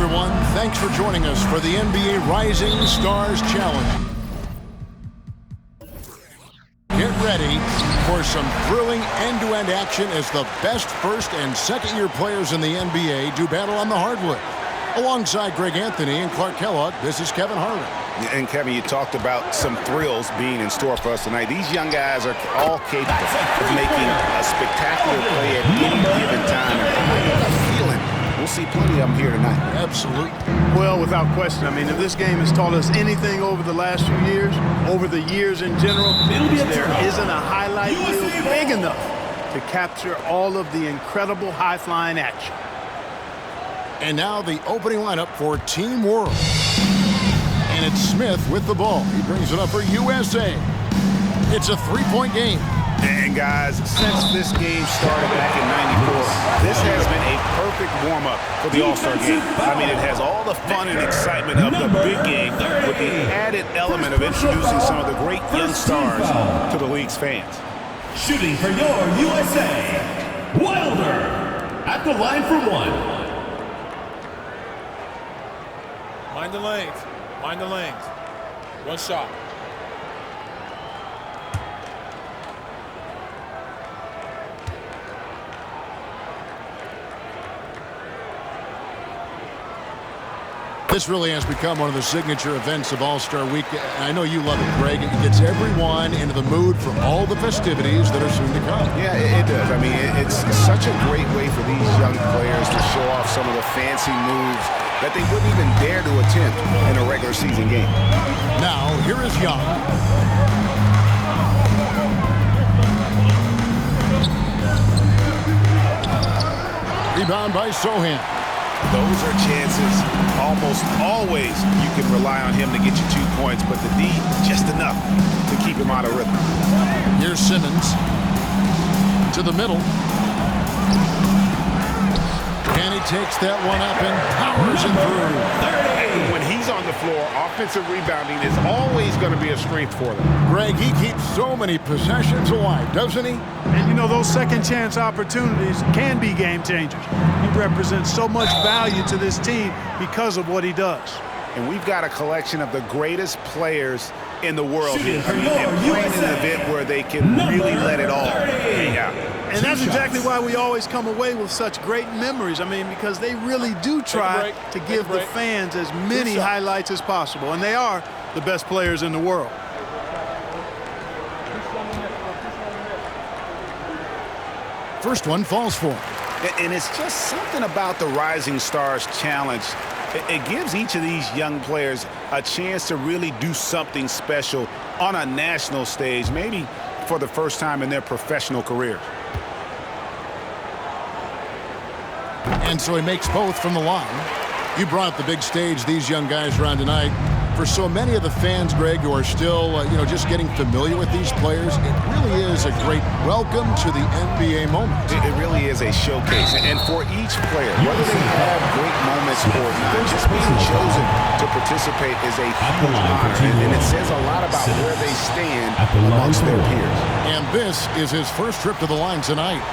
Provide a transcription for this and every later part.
everyone. Thanks for joining us for the NBA Rising Stars Challenge. Get ready for some thrilling end-to-end action as the best first- and second-year players in the NBA do battle on the hardwood. Alongside Greg Anthony and Clark Kellogg, this is Kevin Harlan. And Kevin, you talked about some thrills being in store for us tonight. These young guys are all capable of making a spectacular play at any given time. And I have a feeling we'll see plenty of them here tonight. Absolutely. Well, without question. I mean, if this game has taught us anything over the last few years, over the years in general, there isn't a highlight reel big enough to capture all of the incredible high-flying action. And now the opening lineup for Team World. And it's Smith with the ball. He brings it up for USA. It's a three-point game. And guys, since this game started back in '94, this has been a perfect warm-up for the All-Star game. I mean, it has all the fun and excitement of the big game with the added element of introducing some of the great young stars to the league's fans. Shooting for your USA, Wilder at the line for one. Mind the lanes. Mind the lanes. One shot. This really has become one of the signature events of All-Star Week. And I know you love it, Greg. It gets everyone into the mood for all the festivities that are soon to come. Yeah, it does. I mean, it's such a great way for these young players to show off some of the fancy moves that they wouldn't even dare to attempt in a regular season game. Now, here is Young. Rebound by Sohan. Those are chances. Almost always you can rely on him to get you 2 points, but the D, just enough to keep him out of rhythm. Here's Simmons. To the middle. And he takes that one up and powers it through. When he's on the floor, offensive rebounding is always going to be a strength for them. Greg, he keeps so many possessions alive, doesn't he? And, you know, those second-chance opportunities can be game changers. He represents so much value to this team because of what he does. And we've got a collection of the greatest players in the world here. I mean, and playing in an event where they can really let it all hang out. And that's exactly why we always come away with such great memories. I mean, because they really do try to give the fans as many highlights as possible. And they are the best players in the world. First one falls for him. And it's just something about the Rising Stars Challenge. It gives each of these young players a chance to really do something special on a national stage, maybe for the first time in their professional career. And so he makes both from the line. You brought up the big stage these young guys are on tonight. For so many of the fans, Greg, who are still, just getting familiar with these players, it really is a great welcome to the NBA moment. It really is a showcase. And for each player, whether they have great moments or not, just being chosen to participate is a huge honor. And it says a lot about where they stand amongst their peers. And this is his first trip to the line tonight.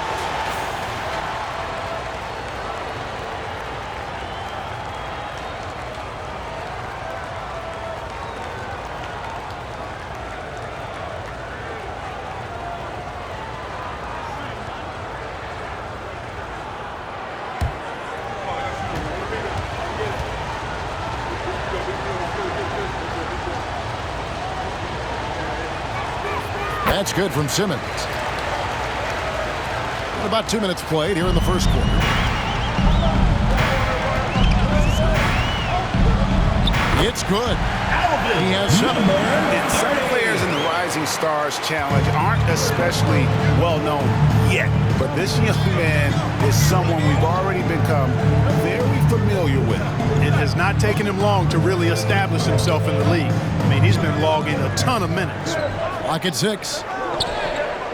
That's good from Simmons. About 2 minutes played here in the first quarter. It's good. He has 7. And some players in the Rising Stars Challenge aren't especially well known yet. But this young man is someone we've already become very familiar with. It has not taken him long to really establish himself in the league. I mean, he's been logging a ton of minutes. Lock at 6.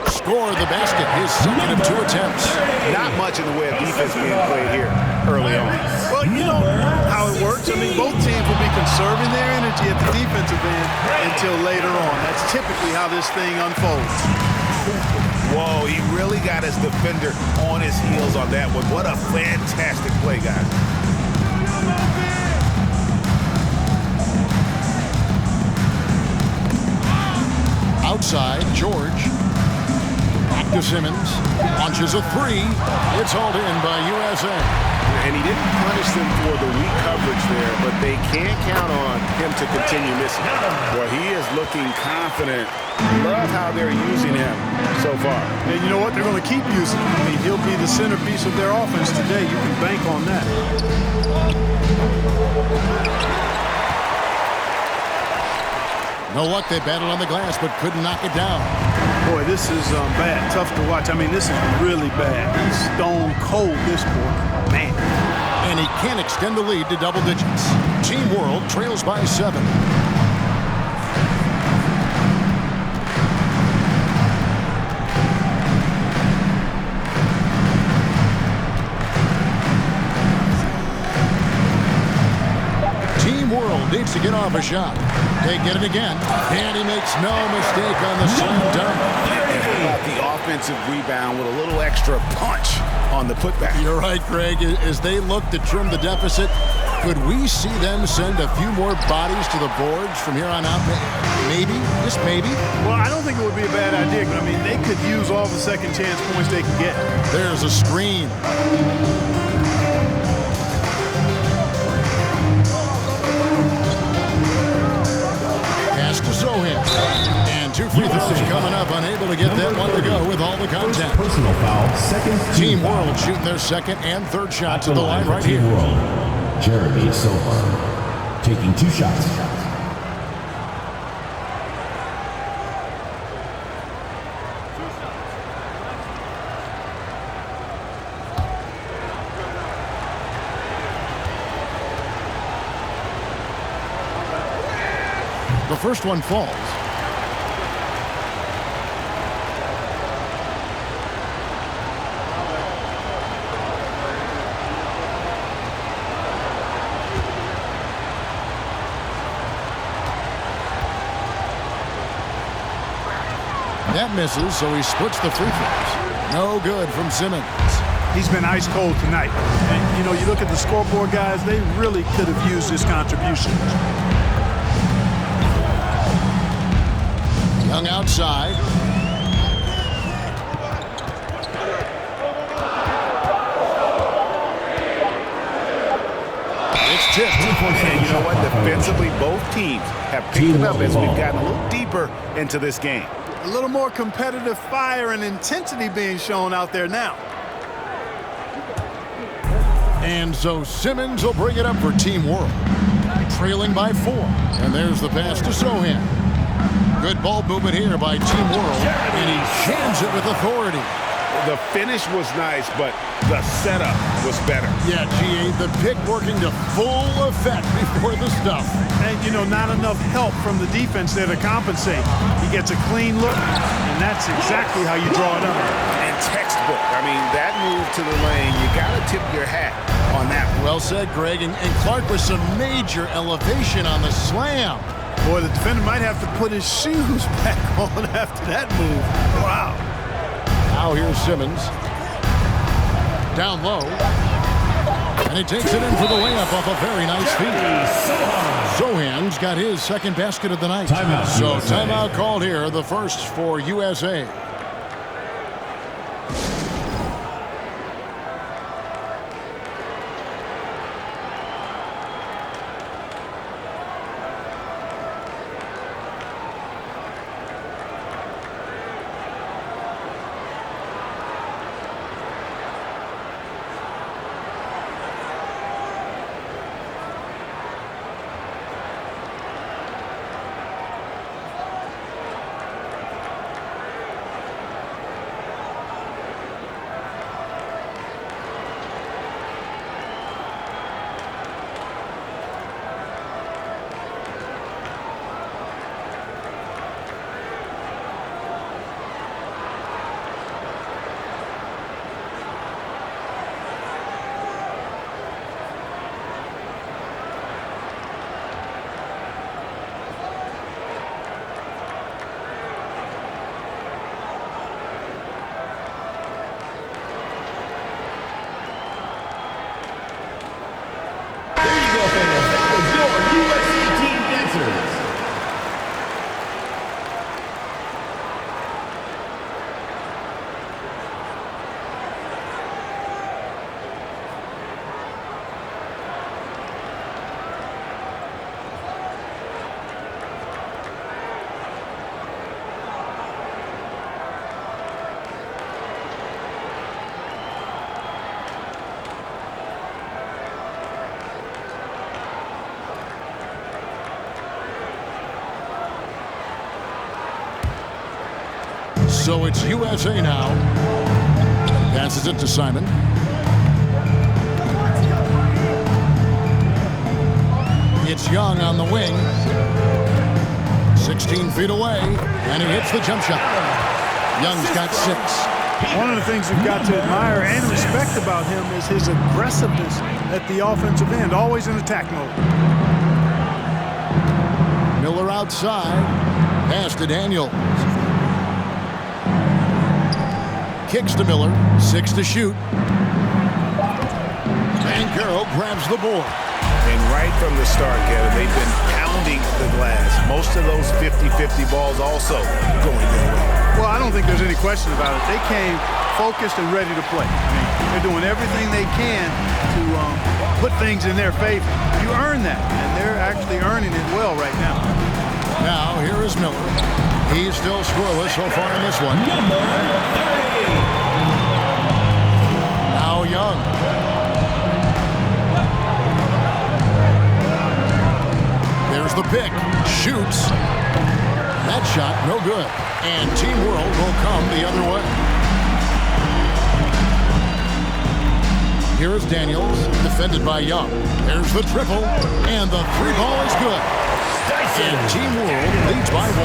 Score the basket, his second of 2 attempts. Not much in the way of defense being played here early on. Well, you know how it works. I mean, both teams will be conserving their energy at the defensive end until later on. That's typically how this thing unfolds. Whoa, he really got his defender on his heels on that one. What a fantastic play, guys. side. George. Back to Simmons. Launches a three. It's hauled in by USA. And he didn't punish them for the weak coverage there, but they can't count on him to continue missing. Well, he is looking confident. Love how they're using him so far. And you know what? They're going to keep using him. I mean, he'll be the centerpiece of their offense today. You can bank on that. No luck. They battled on the glass, but couldn't knock it down. Boy, this is bad. Tough to watch. I mean, this is really bad. He's stone cold this quarter. Man. And he can't extend the lead to double digits. Team World trails by 7. Team World needs to get off a shot. They get it again, and he makes no mistake on the slam dunk. And how about the offensive rebound with a little extra punch on the putback? You're right, Greg. As they look to trim the deficit, could we see them send a few more bodies to the boards from here on out? Maybe, just maybe. Well, I don't think it would be a bad idea, but I mean, they could use all the second chance points they can get. There's a screen. Pass to Zohan. And 2 free throws coming up, unable to get that one to go with all the contact. Personal foul, second Team World shooting their second and third shots at the line right here. Team World, Jeremy Silva, taking 2 shots. The first one falls. That misses, so he splits the free throws. No good from Simmons. He's been ice cold tonight. And, you know, you look at the scoreboard, guys, they really could have used his contribution. Young outside. It's tipped. And you know what? Defensively, both teams have picked it up as we've gotten a little deeper into this game. A little more competitive fire and intensity being shown out there now. And so Simmons will bring it up for Team World. Trailing by 4. And there's the pass to Zohan. Good ball movement here by Team World. And he jams it with authority. The finish was nice, but the setup was better. Yeah, G.A., the pick working to full effect before the stuff. And, you know, not enough help from the defense there to compensate. He gets a clean look, and that's exactly how you draw it up. And textbook. I mean, that move to the lane, you got to tip your hat on that one. Well said, Greg. And Clark with some major elevation on the slam. Boy, the defender might have to put his shoes back on after that move. Wow. Now here's Simmons. Down low. And he takes it in for the layup off a very nice feed. Zohan's got his second basket of the night. Timeout, so USA. timeout called here, the first for USA. So it's USA now. Passes it to Simon. It's Young on the wing. 16 feet away, and he hits the jump shot. Young's got 6. One of the things you've got to admire and respect about him is his aggressiveness at the offensive end, always in attack mode. Miller outside. Pass to Daniels. Kicks to Miller. 6 to shoot. Banchero grabs the board. And right from the start, Kevin, they've been pounding the glass. Most of those 50-50 balls also going their way. Well, I don't think there's any question about it. They came focused and ready to play. I mean, they're doing everything they can to put things in their favor. You earn that, and they're actually earning it well right now. Now, here is Miller. He's still scoreless so far in this one. Now Young. There's the pick. Shoots. That shot, no good. And Team World will come the other way. Here is Daniels, defended by Young. There's the triple, and the 3-ball is good. And Team World leads by 1.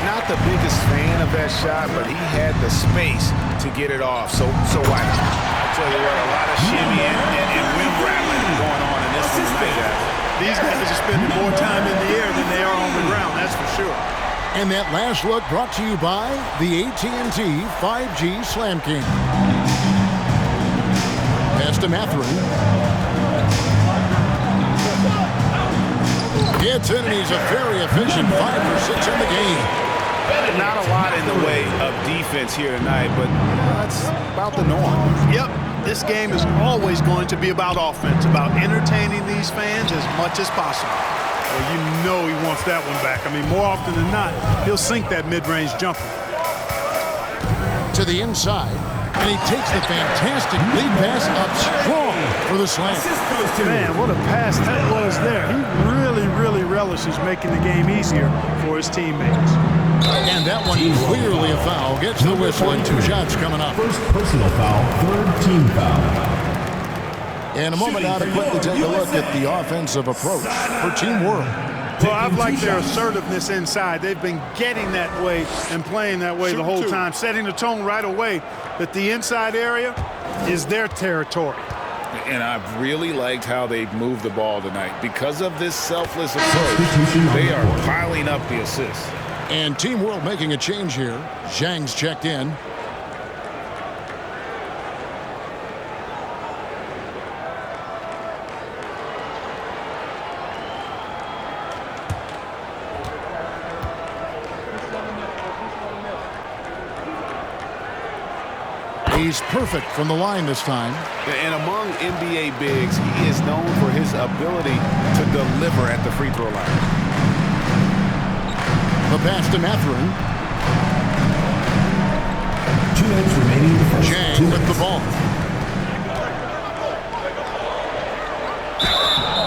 Not the biggest fan of that shot, but he had the space to get it off. So why not? I tell you what, a lot of shimmy and rim rattling going on in this one tonight, guys. These guys are spending more time in the air than they are on the ground, that's for sure. And that last look brought to you by the AT&T 5G Slam King. Pass to Mathurin. Gets in, and he's a very efficient 5 for 6 in the game. Not a lot in the way of defense here tonight, but that's about the norm. Yep, this game is always going to be about offense, about entertaining these fans as much as possible. Well, you know he wants that one back. I mean, more often than not, he'll sink that mid-range jumper. To the inside, and he takes the fantastic lead pass up strong for the slam. Man, what a pass that was there. He really relishes making the game easier for his teammates. And that one clearly a foul. Gets the whistle and 2 shots coming up. First personal foul, third team foul. And a moment now to quickly take a look at the offensive approach for Team World. Well, I've liked their assertiveness inside. They've been getting that way and playing that way the whole time, setting the tone right away that the inside area is their territory. And I've really liked how they've moved the ball tonight. Because of this selfless approach, they are piling up the assists. And Team World making a change here. Zhang's checked in. He's perfect from the line this time. And among NBA bigs, he is known for his ability to deliver at the free throw line. The pass to Mathurin. 2 minutes remaining in the first. Zhang with the ball.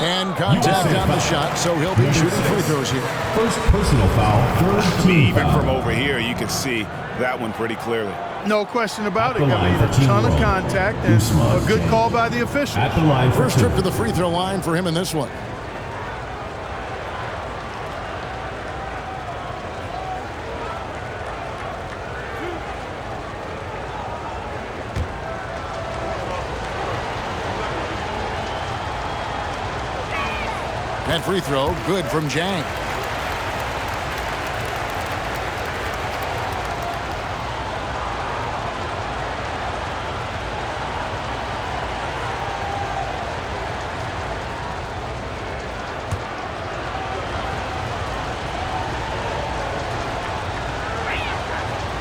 And contact on the shot, so he'll be shooting free throws here. First personal foul, third team Even foul. from over here, you can see that one pretty clearly. No question about it. The I line mean, for a Team ton of World. contact and a good call by the official. At the line for First two. trip to the free throw line for him in this one. That free throw, good from Zhang.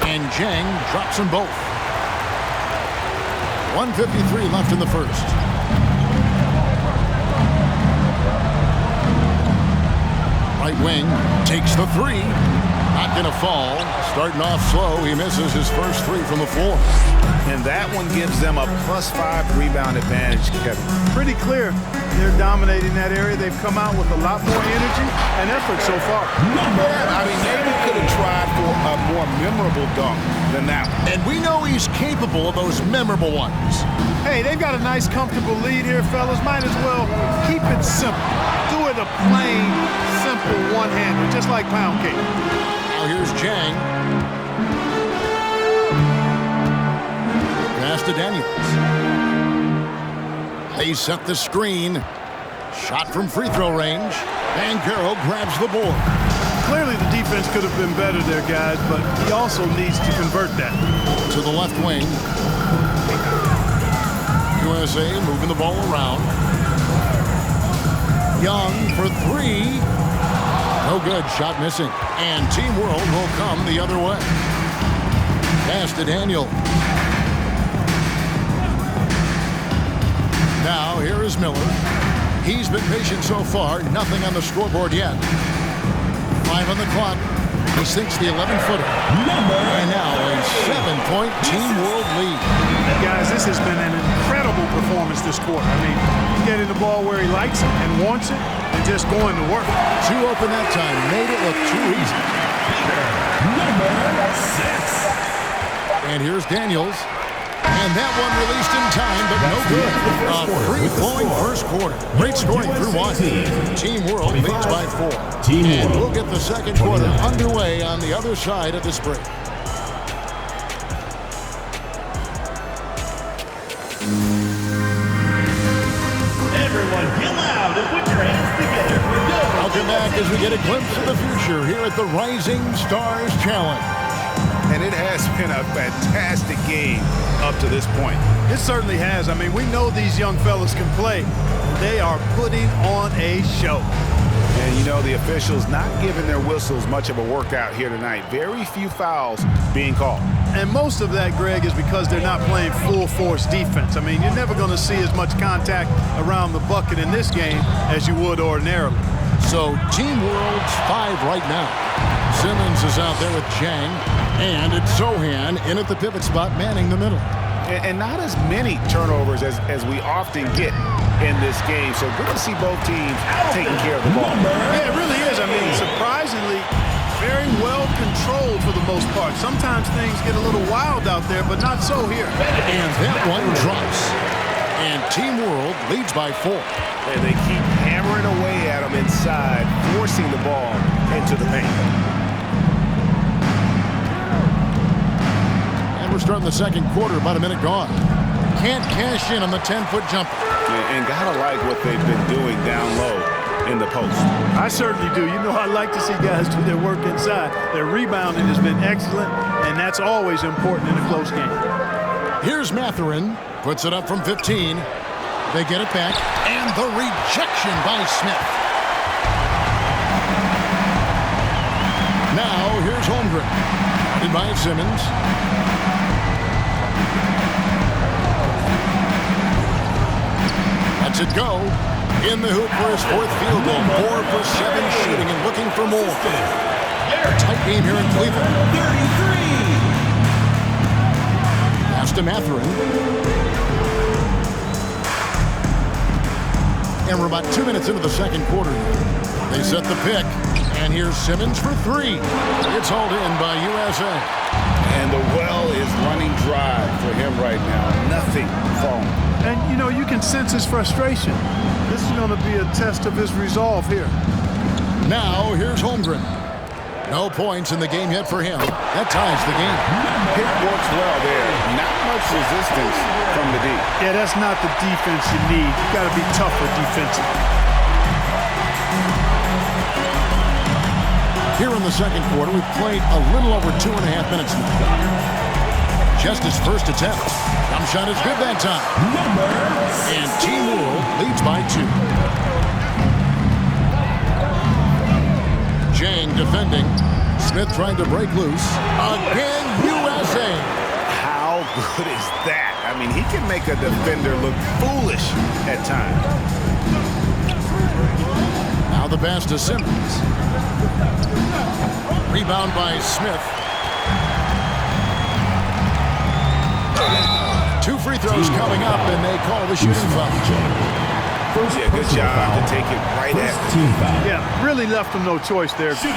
And Zhang drops them both. 1:53 left in the first. Right wing takes the 3. Not going to fall. Starting off slow, he misses his first three from the floor. And that one gives them a +5 rebound advantage, Kevin. Pretty clear. They're dominating that area. They've come out with a lot more energy and effort so far. I mean, maybe could have tried for a more memorable dunk than that one. And we know he's capable of those memorable ones. Hey, they've got a nice, comfortable lead here, fellas. Might as well keep it simple. Do it a plain, simple one-hander, just like pound cake. Now here's Chang. Pass to Daniels. They set the screen. Shot from free throw range. Banchero grabs the board. Clearly the defense could have been better there, guys, but he also needs to convert that. To the left wing. USA moving the ball around. Young for three. No good. Shot missing. And Team World will come the other way. Pass to Daniel. Now here is Miller. He's been patient so far. Nothing on the scoreboard yet. 5 on the clock. He sinks the 11-footer. And now a 7-point Team World lead. Guys, this has been an incredible performance this quarter. I mean, he's getting the ball where he likes it and wants it and just going to work. Too open that time. Made it look too easy. Number 6. And here's Daniels. And that one released in time, but no good. A free-flowing first quarter. Great scoring through one. Team World leads by 4. And we'll get the second quarter underway on the other side of this break. Everyone get loud and put your hands together. Welcome back as we get a glimpse of the future here at the Rising Stars Challenge. And it has been a fantastic game up to this point. It certainly has. I mean, we know these young fellas can play. They are putting on a show. And, you know, the officials not giving their whistles much of a workout here tonight. Very few fouls being called. And most of that, Greg, is because they're not playing full-force defense. I mean, you're never going to see as much contact around the bucket in this game as you would ordinarily. So Team World's 5 right now. Simmons is out there with Chang. And it's Sohan in at the pivot spot, manning the middle. And not as many turnovers as we often get in this game. So good to see both teams taking care of the ball. Yeah, it really is. I mean, surprisingly, very well controlled for the most part. Sometimes things get a little wild out there, but not so here. And that one drops. And Team World leads by 4. And they keep hammering away at them inside, forcing the ball into the paint. We're starting the second quarter, about a minute gone. Can't cash in on the 10-foot jumper. And gotta like what they've been doing down low in the post. I certainly do. You know, I like to see guys do their work inside. Their rebounding has been excellent, and that's always important in a close game. Here's Mathurin. Puts it up from 15. They get it back, and the rejection by Smith. Now, here's Holmgren. Guarded by Simmons. Lets it go. In the hoop for his 4th field goal. 4 for 7 shooting and looking for more. A tight game here in Cleveland. 33. Pass to Mathurin. And we're about 2 minutes into the second quarter. They set the pick. And here's Simmons for 3. It's hauled in by USA. And the well is running dry for him right now. Nothing falling. And, you know, you can sense his frustration. This is going to be a test of his resolve here. Now, here's Holmgren. No points in the game yet for him. That ties the game. It works well there. Not much resistance from the D. Yeah, that's not the defense you need. You got to be tougher defensively. Here in the second quarter, we've played a little over 2.5 minutes now. Just his first attempt. Jump shot is good that time. And Team World leads by 2. Chang defending. Smith trying to break loose. Again, USA. How good is that? I mean, he can make a defender look foolish at times. Now the pass to Simmons. Rebound by Smith. 2 free throws coming up, and they call the shooting foul. Yeah, good job to take it right at him. Yeah, really left him no choice there. He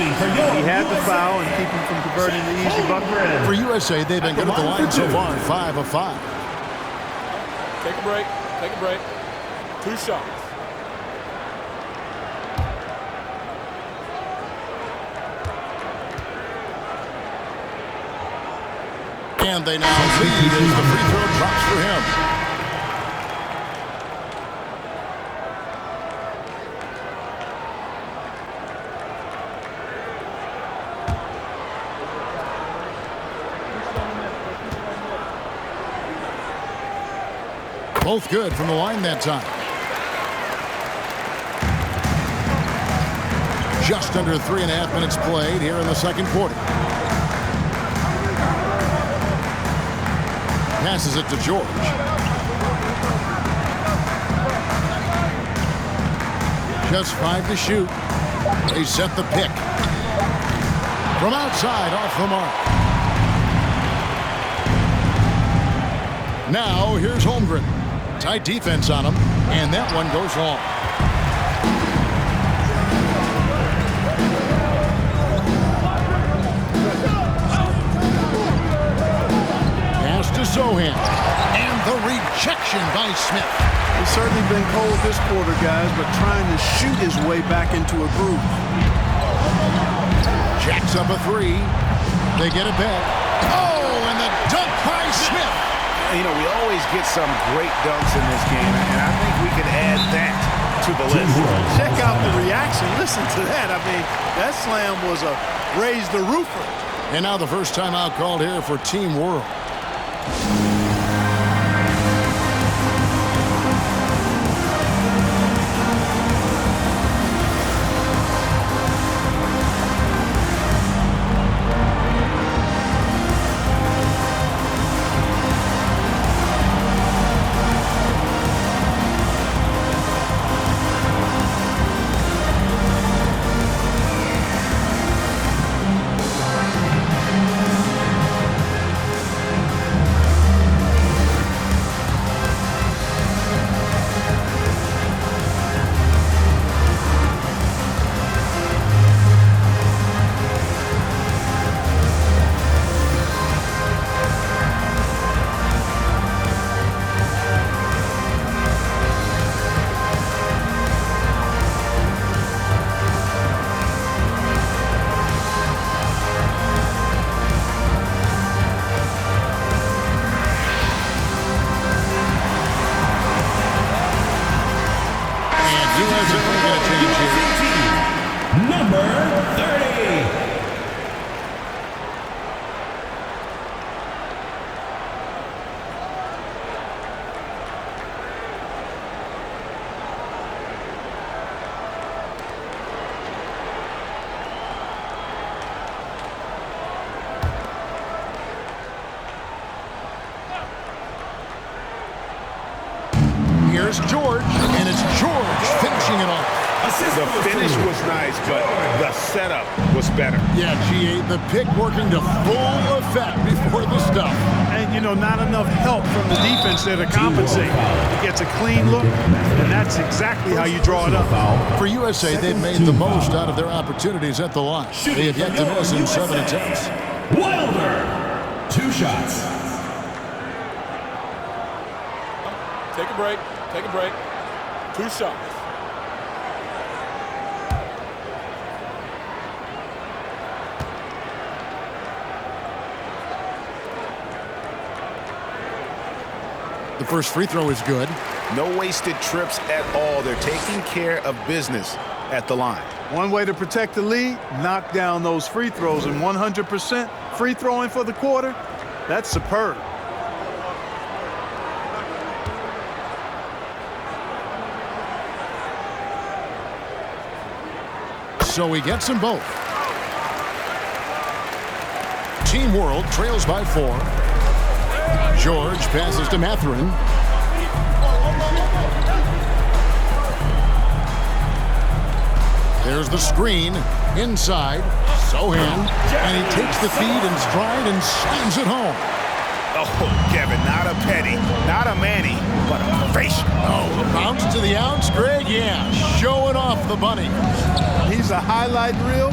had the foul and keep him from converting the easy bucket. For USA, they've been good at the line so far, 5 of 5. Take a break. Take a break. 2 shots. And they now lead as the free throw drops for him. Both good from the line that time. Just under 3.5 minutes played here in the second quarter. Passes it to George. Just 5 to shoot. They set the pick. From outside, off the mark. Now, here's Holmgren. Tight defense on him, and that one goes long. Pass to Sohan, and the rejection by Smith. He's certainly been cold this quarter, guys, but trying to shoot his way back into a groove. Jacks up a 3. They get it back. Oh, and the dunk by Smith. You know, we always get some great dunks in this game, and I think we can add that to the list. Check out the reaction. Listen to that. I mean, that slam was a raise the roofer. And now the first timeout called here for Team World. Number 30. Here's George, and it's George finishing it off. The finish was nice, but the setup was better. Yeah, G.A., the pick working to full effect before the stuff. And, you know, not enough help from the defense there to compensate. He gets a clean look, and that's exactly how you draw it up. For USA, they've made the most out of their opportunities at the line. They have yet to miss in 7 attempts. Wilder, 2 shots. Take a break. Take a break. 2 shots. The first free throw is good. No wasted trips at all. They're taking care of business at the line. One way to protect the lead, knock down those free throws, and 100% free throwing for the quarter, that's superb. So he gets them both. Team World trails by 4. George passes to Mathurin. Here's the screen. Inside. Sohan. And he takes the feed in stride and slams it home. Oh, Kevin, not a Petty, not a Manny, but a Frazier. Oh, bounce to the ounce, Greg? Yeah, showing off the bunny. He's a highlight reel,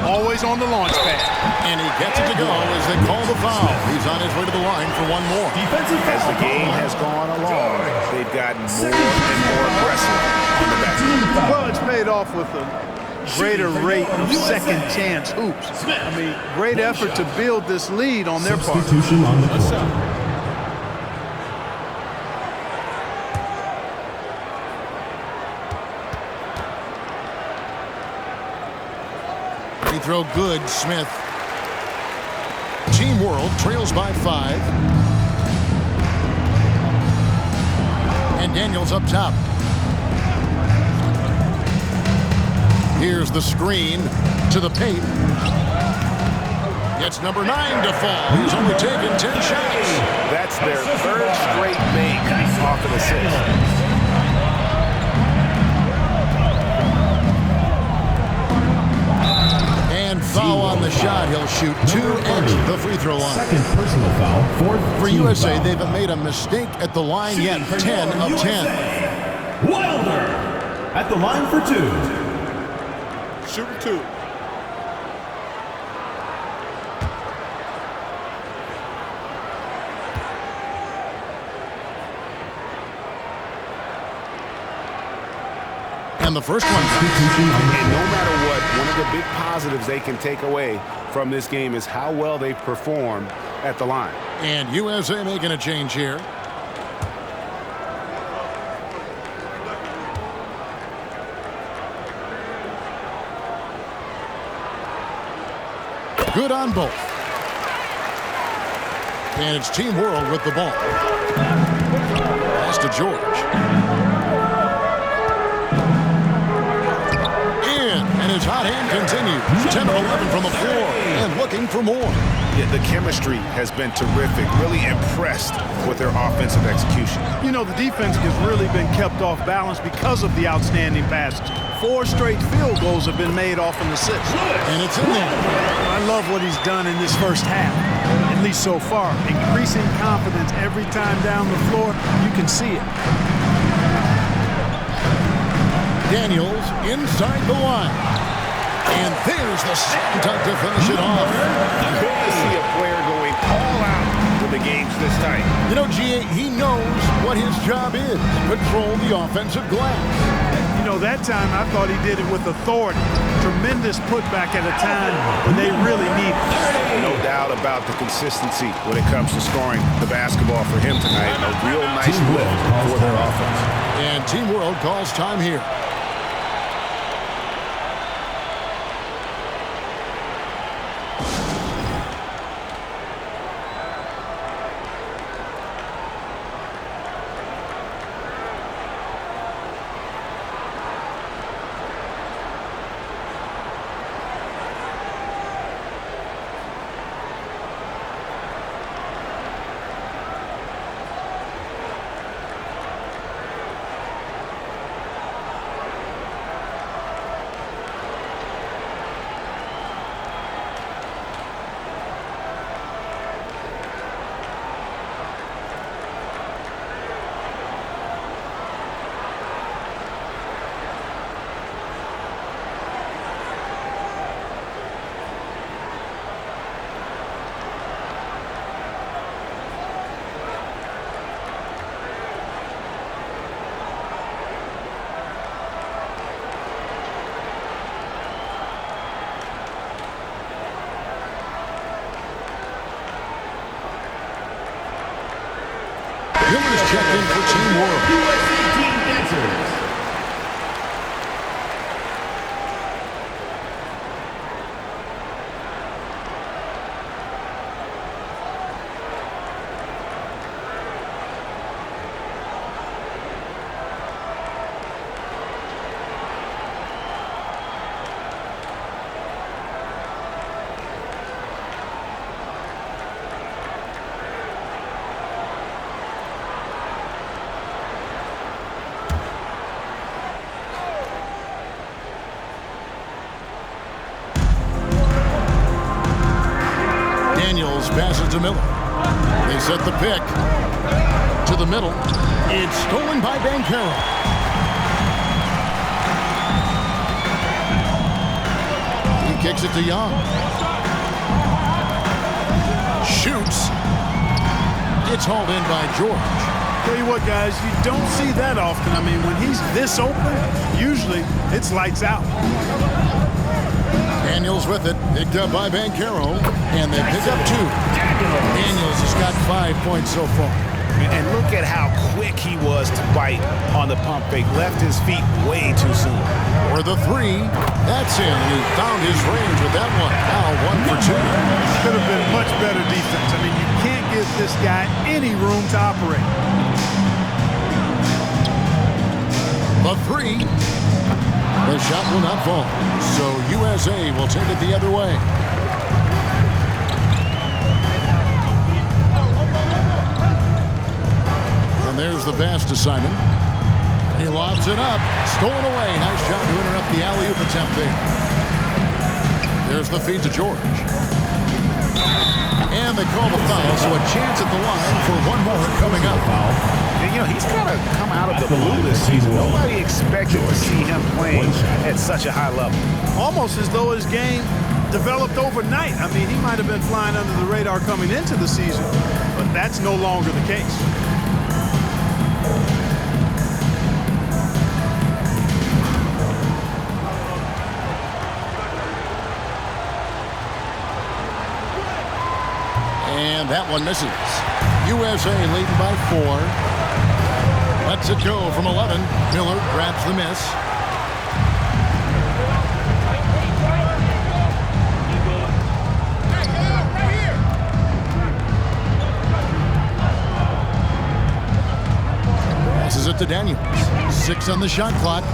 always on the launch pad. And he gets it to go as they call the foul. He's on his way to the line for one more. As the game has gone along, they've gotten more and more aggressive on the back. Well, it's paid off with a greater rate of second chance hoops. I mean, great effort to build this lead on their part. Substitution on the court. Free throw good, Smith. Team World trails by 5. And Daniels up top. Here's the screen to the paint. Gets number 9 to fall. He's only taken 10 shots. That's their third straight make off an assist. And foul on the shot. He'll shoot 2 at the free throw line. Second personal foul, fourth For team USA, foul. they haven't made a mistake at the line yet. 10 of 10. Wilder at the line for 2. Shooting 2. And the first one. And no matter what, one of the big positives they can take away from this game is how well they perform at the line. And USA making a change here. Good on both. And it's Team World with the ball. Pass to George. In, and his hot hand continues. 10 of 11 from the floor, and looking for more. Yeah, the chemistry has been terrific. Really impressed with their offensive execution. You know, the defense has really been kept off balance because of the outstanding passes. 4 straight field goals have been made off an assist. And it's in there. I love what he's done in this first half, at least so far. Increasing confidence every time down the floor. You can see it. Daniels inside the line. And there's the second time to finish it off. Good to see a player going all out when the game's this tight. You know, G.A., he knows what his job is. Control the offensive glass. You know, that time I thought he did it with authority. Tremendous putback at a time when they really need it. No doubt about the consistency when it comes to scoring the basketball for him tonight. A real nice lift for their offense. And Team World calls time here. Miller's checked in for Team World. USA Team Dancers. Daniels passes to Miller. They set the pick to the middle. It's stolen by Banchero. He kicks it to Young. Shoots. It's hauled in by George. Tell you what, guys, you don't see that often. I mean, when he's this open, usually it's lights out. Daniels with it, picked up by Banchero, and they pick up 2. Daniels has got 5 points so far. And look at how quick he was to bite on the pump fake. Left his feet way too soon. For the 3, that's in. He found his range with that one. Now 1 for 2. Could have been much better defense. I mean, you can't give this guy any room to operate. The 3. The shot will not fall. So USA will take it the other way. And there's the pass to Simon. He lobs it up. Stolen away. Nice job to interrupt the alley-oop attempt there. There's the feed to George. And they call the foul, so a chance at the line for one more coming up. And, you know, he's kind of come out of the blue this season. Nobody expected to see him playing at such a high level. Almost as though his game developed overnight. I mean, he might have been flying under the radar coming into the season, but that's no longer the case. And that one misses. USA leading by 4. Lets it go from 11. Miller grabs the miss. Passes it to Daniels. 6 on the shot clock.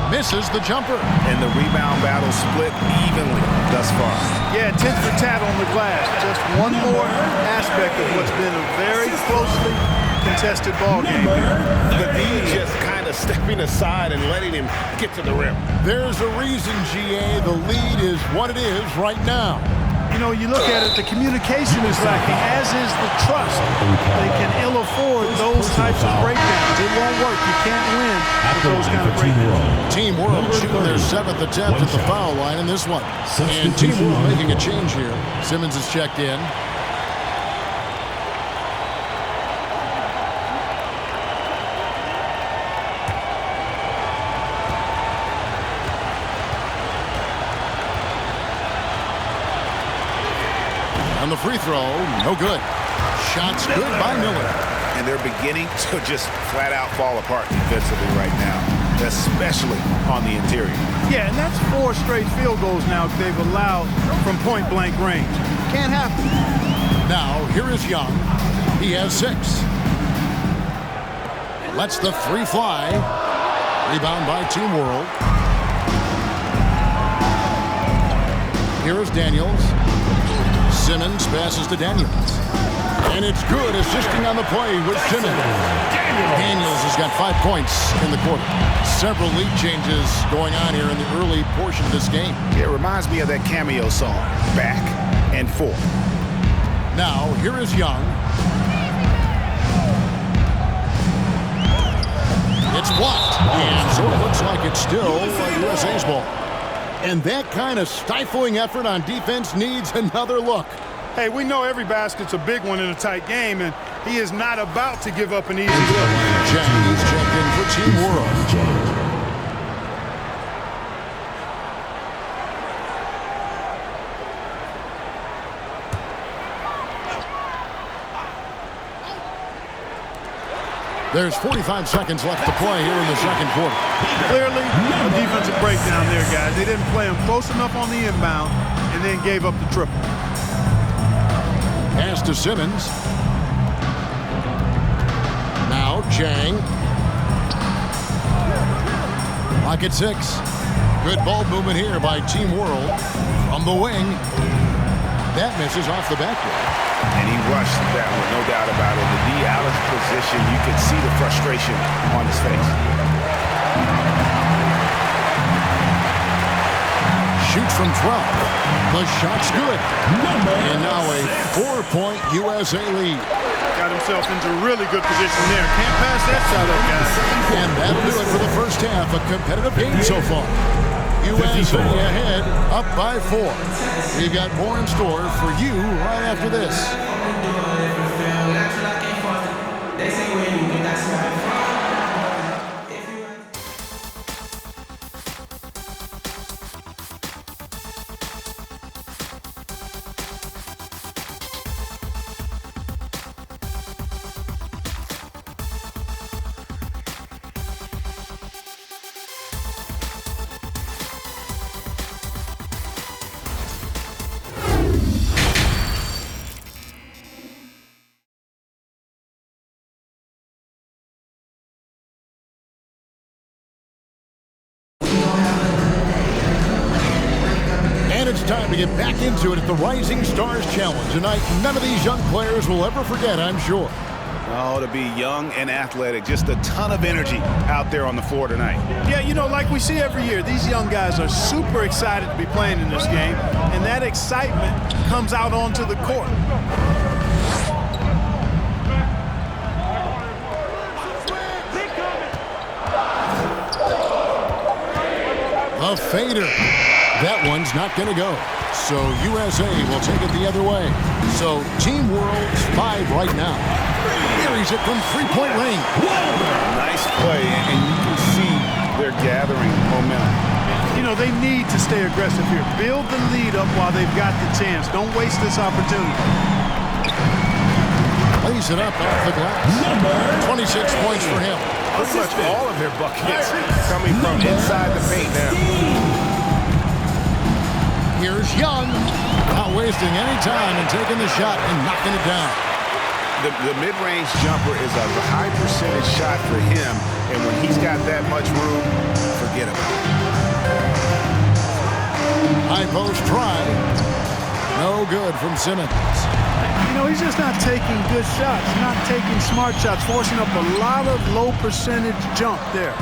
Misses the jumper. And the rebound battle split evenly thus far. Yeah, tit for tat on the glass. Just one more aspect of what's been a very closely contested ball game. The D just kind of stepping aside and letting him get to the rim. There's a reason, GA. The lead is what it is right now. You know, you look at it, the communication is lacking, as is the trust. They can ill afford those types of breakdowns. It won't work. You can't win with those kind of breakdowns. Team World shooting their 7th attempt at the foul line in this one. And Team World making a change here. Simmons is checked in. On the free throw, no good. Shots good by Miller. And they're beginning to just flat out fall apart defensively right now, especially on the interior. Yeah, and that's 4 straight field goals now they've allowed from point-blank range. Can't happen. Now, here is Young. He has 6. Lets the 3 fly. Rebound by Team World. Here is Daniels. Simmons passes to Daniels. And it's good, assisting on the play with Simmons. Daniels has got 5 points in the quarter. Several lead changes going on here in the early portion of this game. It reminds me of that cameo song, Back and Forth. Now, here is Young. It's blocked. And so it looks like it's still USA's ball. And that kind of stifling effort on defense needs another look. Hey, we know every basket's a big one in a tight game, and he is not about to give up an easy look. James checked in for Team World. There's 45 seconds left to play here in the second quarter. Clearly, a defensive breakdown there, guys. They didn't play him close enough on the inbound and then gave up the triple. Pass to Simmons. Now Chang. Clock at 6. Good ball movement here by Team World. From the wing. That misses off the backboard. And he rushed that one, no doubt about it. The D out of position, you could see the frustration on his face. Shoots from 12. The shot's good. And now a 4-point USA lead. Got himself into really good position there. Can't pass that shot up, guys. And that'll do it for the first half. A competitive game so far. USA ahead, up by 4. We've got more in store for you right after this. It's time to get back into it at the Rising Stars Challenge. Tonight, none of these young players will ever forget, I'm sure. Oh, to be young and athletic. Just a ton of energy out there on the floor tonight. Yeah, you know, like we see every year, these young guys are super excited to be playing in this game, and that excitement comes out onto the court. A fader. That one's not going to go. So USA will take it the other way. So Team World's 5 right now. Buries it from three-point range. Nice play, and you can see they're gathering momentum. You know, they need to stay aggressive here. Build the lead up while they've got the chance. Don't waste this opportunity. Lays it up off the glass. 26 points for him. Pretty much all of their buckets coming from inside the paint now. Here's Young, not wasting any time and taking the shot and knocking it down. The mid-range jumper is a high percentage shot for him, and when he's got that much room, forget about it. High post try. No good from Simmons. You know, he's just not taking good shots, not taking smart shots, forcing up a lot of low percentage jump there.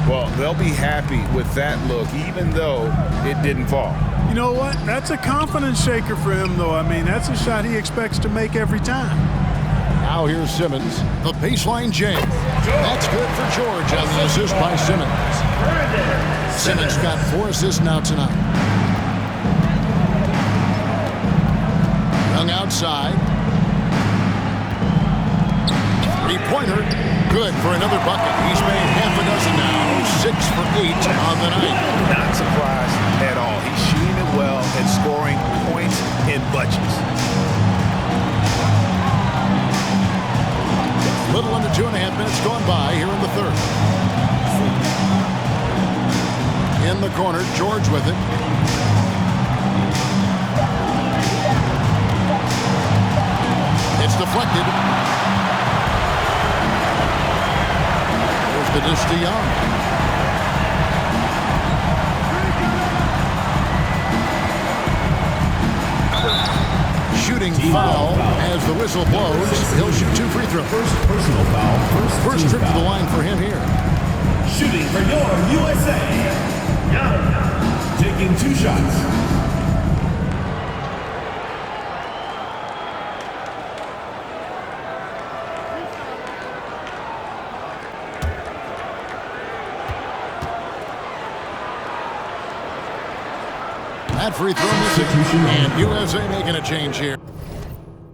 Well, they'll be happy with that look, even though it didn't fall. You know what? That's a confidence shaker for him, though. I mean, that's a shot he expects to make every time. Now here's Simmons. The baseline jam. That's good for George on the assist by Simmons. Simmons got 4 assists now tonight. Young outside. Three-pointer. Good for another bucket. He's made half a dozen now. 6 for 8 on the night. Not surprised at all. He's shooting it well and scoring points in bunches. Little under 2.5 minutes gone by here in the third. In the corner, George with it. It's deflected. There's the dish to Young. Shooting foul as the whistle blows. He'll shoot 2 free throws. First personal foul. First trip to the line for him here. Shooting for your USA. Young. Taking 2 shots. That free throw missing, and USA making a change here.